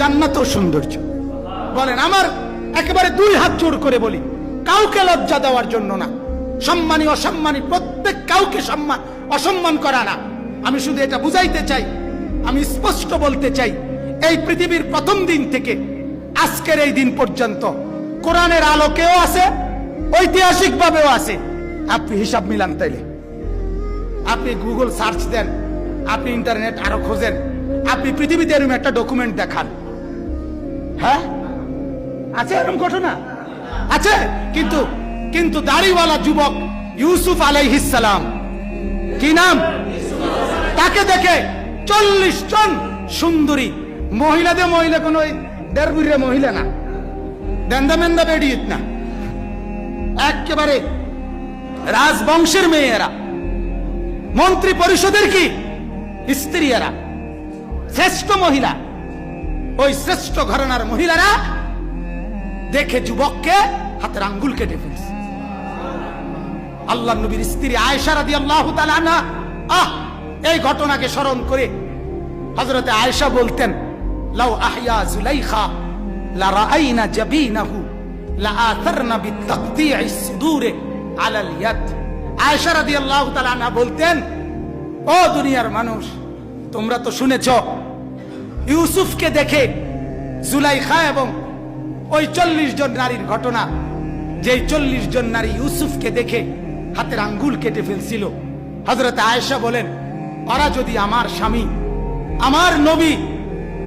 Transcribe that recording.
জান্নাতও সৌন্দর্য। বলেন, আমার একেবারে দুই হাত জোড় করে বলি, কাউকে লজ্জা দেওয়ার জন্য না, সম্মানী অসম্মানী প্রত্যেক কাউকে অসম্মান করা না। আমি শুধু এটা বুঝাইতে চাই, আমি স্পষ্ট বলতে চাই, এই পৃথিবীর প্রথম দিন থেকে আজকের এই দিন পর্যন্ত কোরআনের আলোকেও আছে, ঐতিহাসিক ভাবেও আছে। আপনি হিসাব মিলান, তাইলে আপনি গুগল সার্চ দেন, আপনি ইন্টারনেট আরো খোঁজেন, আপনি পৃথিবীতে এরকম একটা ডকুমেন্ট দেখান, হ্যাঁ আছে এরকম ঘটনা আছে। কিন্তু কিন্তু দাড়িওয়ালা যুবক ইউসুফ আলাইহিস সালাম, কি নাম, তাকে দেখে 40 জন সুন্দরী মহিলাদের, মহিলা কোন দেড়বুড়ে মহিলা না, দেন্দা মেন্দা বেডিয়ে না, একেবারে রাজবংশের মেয়েরা, মন্ত্রী পরিষদের কি স্ত্রীরা, শ্রেষ্ঠ মহিলা, ওই শ্রেষ্ঠ ঘরানার মহিলারা দেখে যুবককে হাতের আঙ্গুল কেটে ফেলছে। আল্লাহর নবীর স্ত্রী আয়েশা রাদিয়াল্লাহু তাআলা আনহা, এই ঘটনাকে স্মরণ করে হযরতে আয়েশা বলতেন, লাউ আহইয়া যুলাইখা লা রাআইনা জাবিনাহু লা আথারনা বিতাকতিইস সুদুরে আলাল ইয়াদ। আয়েশা রাদিয়াল্লাহু তাআলা আনহা বলতেন, ও দুনিয়ার মানুষ, তোমরা তো শুনেছ ইউসুফকে দেখে জুলাইখা এবং ওই 40 জন নারীর ঘটনা, যে 40 জন নারী ইউসুফকে দেখে হাতের আঙ্গুল কেটে ফেলছিল। হযরত আয়েশা বলেন, ওরা যদি আমার স্বামী, আমার নবী